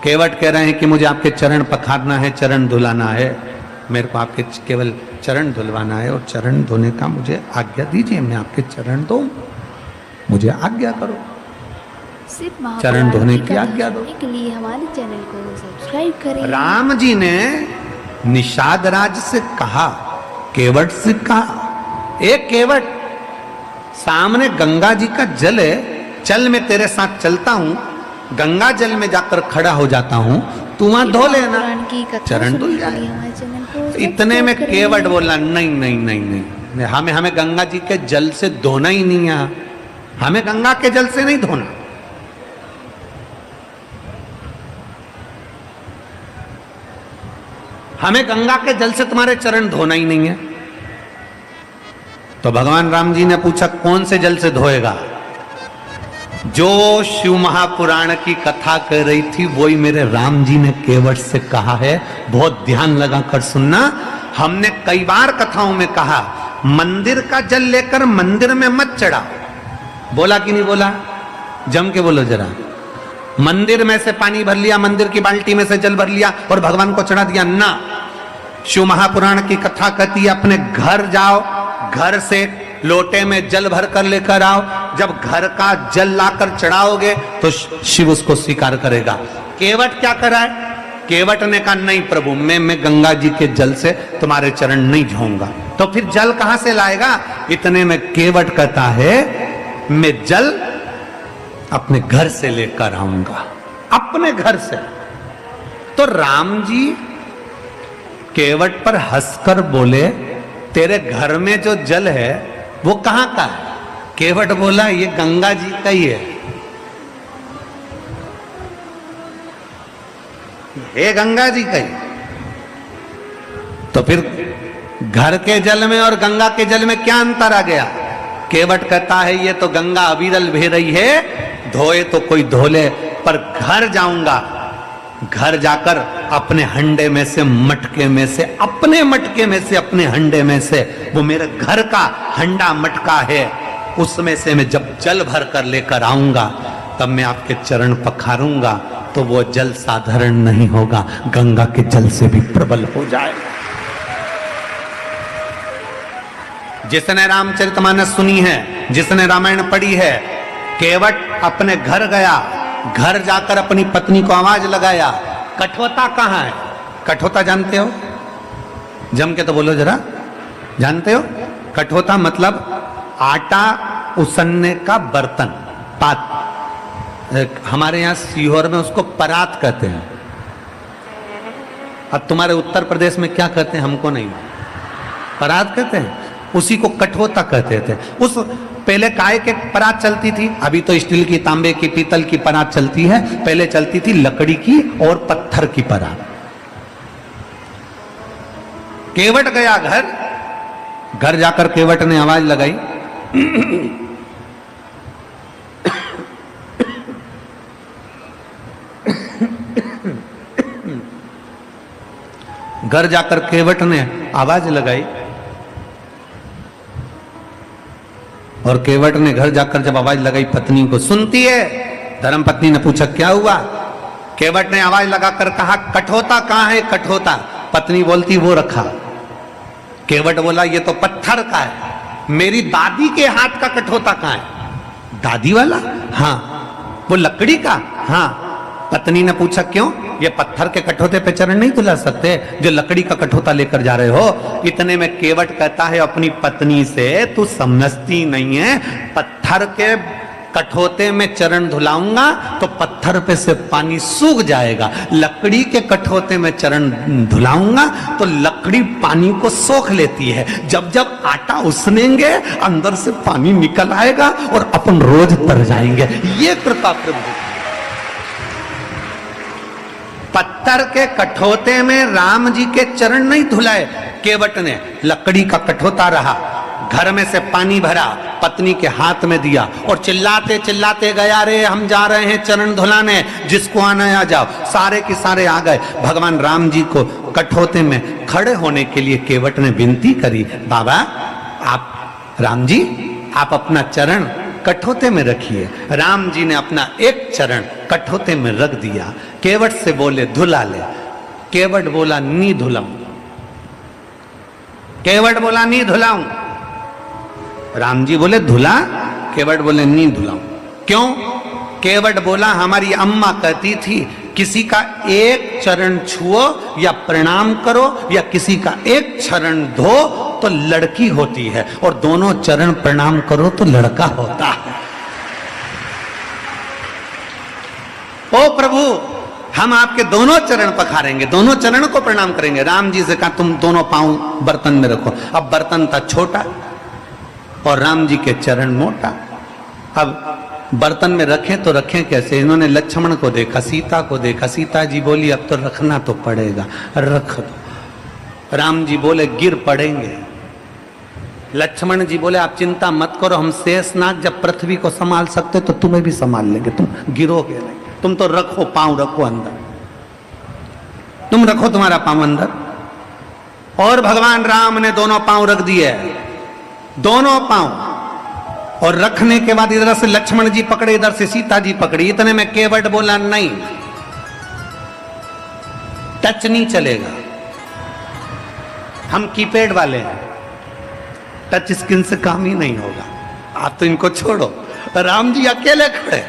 केवट कह रहे हैं कि मुझे आपके चरण पखारना है, चरण धुलाना है, मेरे को आपके केवल चरण धुलवाना है और चरण धोने का मुझे आज्ञा दीजिए, मैं आपके चरण दूं, मुझे आज्ञा करो, चरण धोने की आज्ञा दो। के लिए हमारे चैनल को सब्सक्राइब करें। राम जी ने निषाद राज से कहा, केवट से कहा, एक केवट सामने गंगा जी का जल है, चल मैं तेरे साथ चलता हूं, गंगा जल में जाकर खड़ा हो जाता हूं, तू वहां धो लेना, चरण धुल जाए। इतने में केवट बोला नहीं नहीं नहीं नहीं, हमें गंगा जी के जल से धोना ही नहीं है, हमें गंगा के जल से नहीं धोना। हमें गंगा के जल से तुम्हारे चरण धोना ही नहीं है। तो भगवान राम जी ने पूछा कौन से जल से धोएगा? जो शिव महापुराण की कथा कर रही थी वही मेरे राम जी ने केवट से कहा है। बहुत ध्यान लगाकर सुनना। हमने कई बार कथाओं में कहा मंदिर का जल लेकर मंदिर में मत चढ़ाओ। बोला कि नहीं बोला? जम के बोलो जरा। मंदिर में से पानी भर लिया, मंदिर की बाल्टी में से जल भर लिया और भगवान को चढ़ा दिया ना। शिव महापुराण की कथा कहती है अपने घर जाओ, घर से लोटे में जल भर कर लेकर आओ। जब घर का जल लाकर चढ़ाओगे तो शिव उसको स्वीकार करेगा। केवट क्या करा है? केवट ने कहा नहीं प्रभु, मैं गंगा जी के जल से तुम्हारे चरण नहीं धोऊंगा। तो फिर जल कहां से लाएगा? इतने में केवट कहता है मैं जल अपने घर से लेकर आऊंगा, अपने घर से। तो राम जी केवट पर हंसकर बोले तेरे घर में जो जल है वो कहां का है? केवट बोला ये गंगा जी का ही है। हे गंगा जी का ही। तो फिर घर के जल में और गंगा के जल में क्या अंतर आ गया? केवट कहता है ये तो गंगा अविरल बह रही है, धोए तो कोई धोले, पर घर जाऊंगा, घर जाकर अपने हंडे में से, मटके में से, अपने मटके में से, अपने हंडे में से, वो मेरे घर का हंडा मटका है, उसमें से मैं जब जल भर कर लेकर आऊंगा तब मैं आपके चरण पखारूंगा तो वो जल साधारण नहीं होगा, गंगा के जल से भी प्रबल हो जाएगा। जिसने रामचरितमानस सुनी है, जिसने रामायण पढ़ी है, केवट अपने घर गया, घर जाकर अपनी पत्नी को आवाज लगाया कठोता कहां है? कठोता जानते हो? जम के तो बोलो जरा, जानते हो? कठोता मतलब आटा उसनने का बर्तन, पात। हमारे यहां सीहोर में उसको परात कहते हैं। अब तुम्हारे उत्तर प्रदेश में क्या कहते हैं हमको नहीं, परात कहते हैं, उसी को कठोता कहते थे। उस पहले काय के परात चलती थी, अभी तो स्टील की, तांबे की, पीतल की परात चलती है, पहले चलती थी लकड़ी की और पत्थर की परात। केवट गया घर, घर जाकर केवट ने आवाज लगाई घर जाकर केवट ने आवाज लगाई और केवट ने घर जाकर जब आवाज लगाई पत्नी को, सुनती है? धर्मपत्नी ने पूछा क्या हुआ? केवट ने आवाज लगाकर कहा कठोता कहां है? कठोता। पत्नी बोलती वो रखा। केवट बोला ये तो पत्थर का है, मेरी दादी के हाथ का कठोता कहां है? दादी वाला? हाँ। वो लकड़ी का? हाँ। पत्नी ने पूछा क्यों? ये पत्थर के कठोते पे चरण नहीं धुला सकते जो लकड़ी का कठोता लेकर जा रहे हो? इतने में केवट कहता है अपनी पत्नी से तू समझती नहीं है, पत्थर के कठोते में चरण धुलाऊंगा तो पत्थर पे से पानी सूख जाएगा, लकड़ी के कठोते में चरण धुलाऊंगा तो लकड़ी पानी को सोख लेती है। जब जब आटा उसनेंगे अंदर से पानी निकल आएगा और अपन रोज तर जाएंगे। ये कृपा प्रभु। पत्थर के कठोते में राम जी के चरण नहीं धुलाए केवट ने, लकड़ी का कठोता रहा, घर में से पानी भरा, पत्नी के हाथ में दिया और चिल्लाते चिल्लाते गया, रे हम जा रहे हैं चरण धुलाने, जिसको आना आ जाओ। सारे के सारे आ गए। भगवान राम जी को कठोते में खड़े होने के लिए केवट ने विनती करी, बाबा आप, राम जी आप अपना चरण कठोते में रखिए। राम जी ने अपना एक चरण कठोते में रख दिया। केवट से बोले धुला ले। केवट बोला नी धुलाऊं। केवट बोला नी धुलाऊं। राम जी बोले धुला। केवट बोले नी धुलाऊं। क्यों? केवट बोला हमारी अम्मा कहती थी किसी का एक चरण छुओ या प्रणाम करो या किसी का एक चरण धो तो लड़की होती है, और दोनों चरण प्रणाम करो तो लड़का होता है। ओ प्रभु, हम आपके दोनों चरण पखारेंगे, दोनों चरण को प्रणाम करेंगे। राम जी से कहा तुम दोनों पांव बर्तन में रखो। अब बर्तन था छोटा और राम जी के चरण मोटा। अब बर्तन में रखें तो रखें कैसे? इन्होंने लक्ष्मण को देखा, सीता को देखा। सीता जी बोली अब तो रखना तो पड़ेगा, रख दो। राम जी बोले गिर पड़ेंगे। लक्ष्मण जी बोले आप चिंता मत करो, हम शेषनाग जब पृथ्वी को संभाल सकते तो तुम्हें भी संभाल लेंगे, तुम गिरोगे नहीं। तुम तो रखो, पांव रखो अंदर, तुम रखो तुम्हारा पांव अंदर। और भगवान राम ने दोनों पांव रख दिए, दोनों पांव। और रखने के बाद इधर से लक्ष्मण जी पकड़े, इधर से सीता जी पकड़ी। इतने में केवट बोला नहीं, टच नहीं चलेगा, हम कीपैड वाले हैं, टच स्क्रीन से काम ही नहीं होगा, आप तो इनको छोड़ो। राम जी अकेले खड़े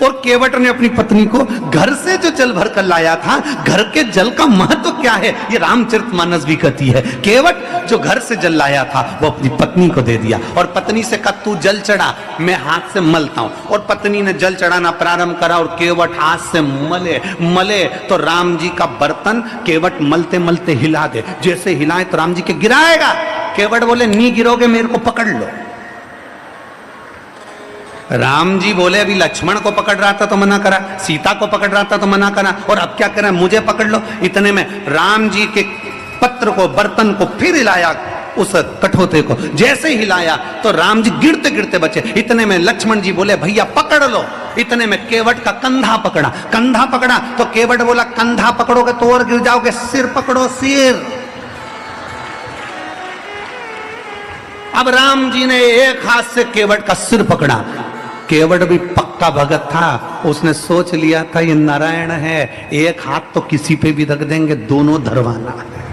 और केवट ने अपनी पत्नी को घर से जो जल भर कर लाया था, घर के जल का महत्व क्या है ये रामचरितमानस भी कहती है। केवट जो घर से जल लाया था वो अपनी पत्नी को दे दिया और पत्नी से कहा तू जल चढ़ा, मैं हाथ से मलता हूं। और पत्नी ने जल चढ़ाना प्रारंभ करा और केवट हाथ से मले तो राम जी का बर्तन केवट मलते मलते हिला दे। जैसे हिलाए तो राम जी के गिराएगा। केवट बोले नहीं गिरोगे, मेरे को पकड़ लो। राम जी बोले अभी लक्ष्मण को पकड़ रहा था तो मना करा, सीता को पकड़ रहा था तो मना करा, और अब क्या करें, मुझे पकड़ लो। इतने में राम जी के पत्र को, बर्तन को फिर हिलाया, उस कठोते को जैसे हिलाया तो राम जी गिरते गिरते बचे। इतने में लक्ष्मण जी बोले भैया पकड़ लो। इतने में केवट का कंधा पकड़ा, कंधा पकड़ा तो केवट बोला कंधा पकड़ोगे तो और गिर जाओगे, सिर पकड़ो सिर। अब राम जी ने एक हाथ से केवट का सिर पकड़ा। केवट भी पक्का भगत था, उसने सोच लिया था ये नारायण है, एक हाथ तो किसी पे भी रख देंगे, दोनों धरवाना है,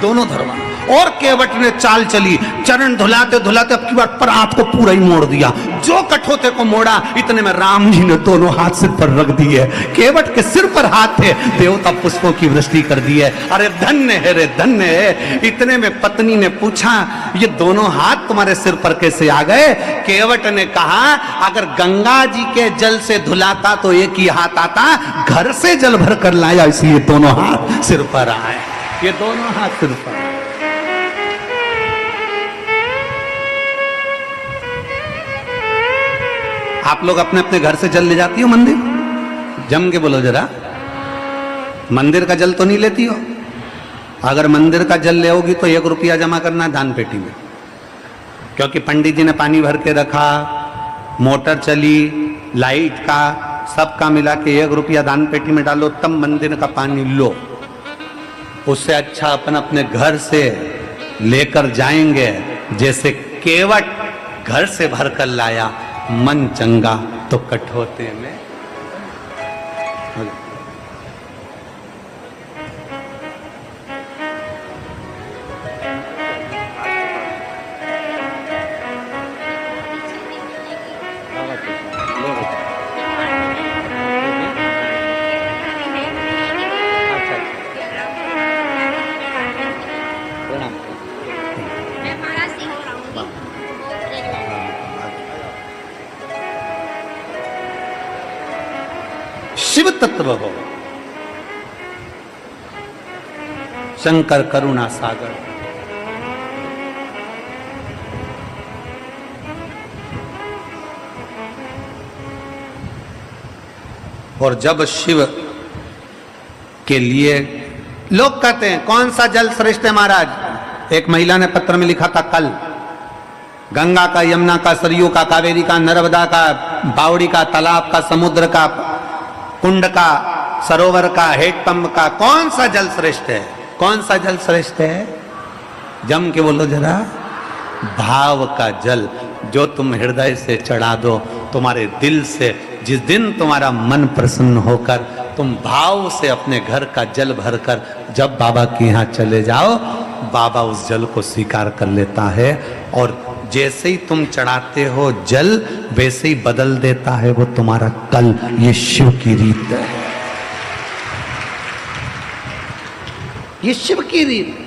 दोनों धरवाना। और केवट ने चाल चली, चरण धुलाते धुलाते अब की बार पर हाथ को पूरा ही मोड़ दिया। जो कठोते को मोड़ा, इतने में राम जी ने दोनों हाथ सिर पर रख दिए। केवट के सिर पर हाथ थे, देवता पुष्पों की वृष्टि कर दी है। अरे धन्य है रे धन्य है। इतने में पत्नी ने पूछा ये दोनों हाथ तुम्हारे सिर पर कैसे आ गए? केवट ने कहा अगर गंगा जी के जल से धुलाता तो एक ही हाथ आता, घर से जल भर कर लाया इसलिए दोनों हाथ सिर पर आए। ये दोनों हाथ सिर पर। आप लोग अपने अपने घर से जल ले जाती हो मंदिर? जम के बोलो जरा, मंदिर का जल तो नहीं लेती हो? अगर मंदिर का जल ले होगी तो 1 रुपया जमा करना दान पेटी में, क्योंकि पंडित जी ने पानी भर के रखा, मोटर चली, लाइट का सबका मिला के 1 रुपया दान पेटी में डालो, तब मंदिर का पानी लो। उससे अच्छा अपन अपने घर से लेकर जाएंगे। जैसे केवट घर से भर कर लाया, मन चंगा तो कठोते में। शिव तत्व हो, शंकर करुणा सागर। और जब शिव के लिए लोग कहते हैं कौन सा जल श्रेष्ठ है महाराज? एक महिला ने पत्र में लिखा था कल, गंगा का, यमुना का, सरयू का, कावेरी का, नर्मदा का, बावड़ी का, तालाब का, समुद्र का, कुंड का, सरोवर का, हेडपंप का, कौन सा जल श्रेष्ठ है? कौन सा जल श्रेष्ठ है? जम के बोलो जरा। भाव का जल जो तुम हृदय से चढ़ा दो, तुम्हारे दिल से, जिस दिन तुम्हारा मन प्रसन्न होकर तुम भाव से अपने घर का जल भरकर जब बाबा के यहाँ चले जाओ, बाबा उस जल को स्वीकार कर लेता है और जैसे ही तुम चढ़ाते हो जल वैसे ही बदल देता है वो तुम्हारा कल। ये शिव की रीत है, ये शिव की रीत।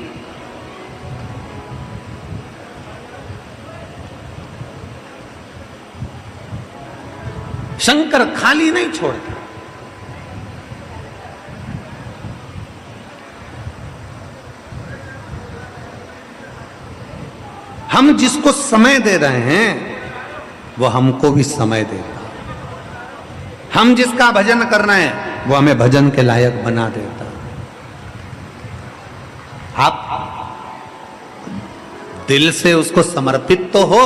शंकर खाली नहीं छोड़ता। हम जिसको समय दे रहे हैं वो हमको भी समय देता। हम जिसका भजन कर रहे हैं वो हमें भजन के लायक बना देता। आप दिल से उसको समर्पित तो हो,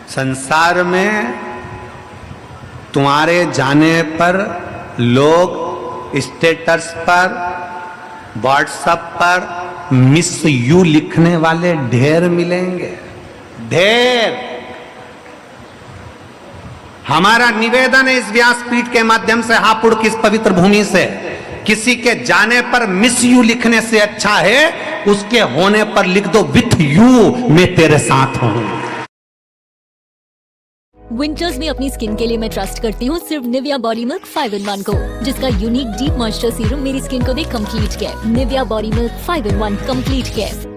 संसार में तुम्हारे जाने पर लोग स्टेटस पर, व्हाट्सएप पर मिस यू लिखने वाले ढेर मिलेंगे, ढेर। हमारा निवेदन है इस व्यासपीठ के माध्यम से, हापुड़ की इस पवित्र भूमि से, किसी के जाने पर मिस यू लिखने से अच्छा है उसके होने पर लिख दो विथ यू मैं तेरे साथ हूं। विंटर्स में अपनी स्किन के लिए मैं ट्रस्ट करती हूँ सिर्फ निविया बॉडी मिल्क 5-in-1 को, जिसका यूनिक डीप मॉइस्चर सीरम मेरी स्किन को they complete care. Nivea body milk 5-in-1 complete care.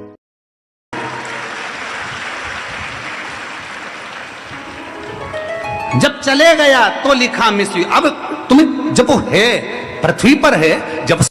जब चले गया तो लिखा मिस यू। अब तुम्हें जब वो है पृथ्वी पर है, जब